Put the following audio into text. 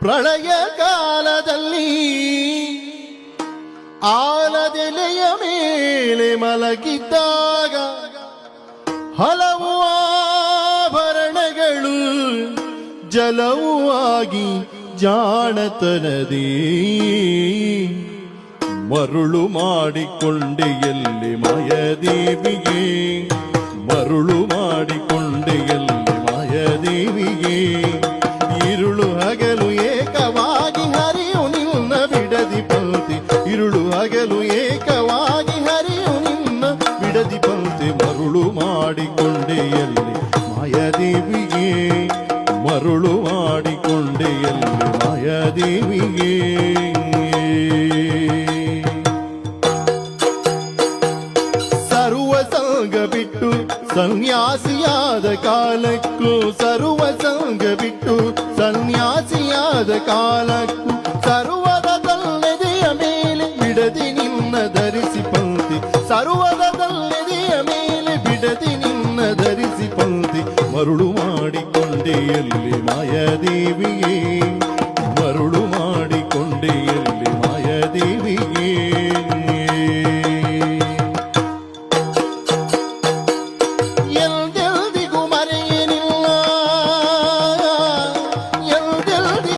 ಪ್ರಳಯ ಕಾಲದಲ್ಲಿ ಆಲದೆಲೆಯ ಮೇಲೆ ಮಲಗಿದ್ದಾಗ ಹಲವು ಆಭರಣಗಳು ಜಲವೂ ಆಗಿ ಜಾಣತನದೇ ಮರುಳು ಮಾಡಿಕೊಂಡೆ ಎಲ್ಲಿ ಮಾಯದೇವಿಗೆ, ಮರುಳು ಮಾಡಿಕೊಂಡೆ ಎಲ್ಲಿ ಮಾಯದೇವಿಗೆ. ഇരുಳು ಹಗಲು ಏಕವಾಗಿ ಹರಿಯು ನಿನ್ನ ಬಿಡದಿ ಪಂಕ್ತಿ, ഇരുಳು ಹಗಲು ಏಕವಾಗಿ ಹರಿಯು ನಿನ್ನ ಬಿಡದಿ ಪಂಕ್ತಿ. ಮರುಳು ಮಾಡಿಕೊಂಡೆ ಎಲ್ಲಿ ಮಾಯದೇವಿಗೆ, ಮರುಳು ಮಾಡಿಕೊಂಡೆ ಎಲ್ಲಿ ಮಾಯದೇವಿಗೆ. ಸರ್ವ ಸಂಗ ಬಿಟ್ಟು ಸನ್ಯಾಸಿಯಾದ ಕಾಲಕ್ಕೂ, ಸರ್ವ ಸಂಗ ಬಿಟ್ಟು ಸನ್ಯಾಸಿಯಾದ ಕಾಲಕ್ಕೂ ಸರ್ವದ ತಲ್ಲೆದೆಯ ಮೇಲೆ ಬಿಡದಿ ನಿನ್ನ ಧರಿಸಿ ಪಂಕ್ತಿ, ಸರ್ವದ ತಲ್ಲೆದೆಯ ಮೇಲೆ ಬಿಡದಿ ನಿನ್ನ ಧರಿಸಿ ಪಂಕ್ತಿ. ಮರುಳು ಮಾಡಿಕೊಂಡೆ ಎಲ್ಲಿ ಮಾಯದೇವಿಯೇ,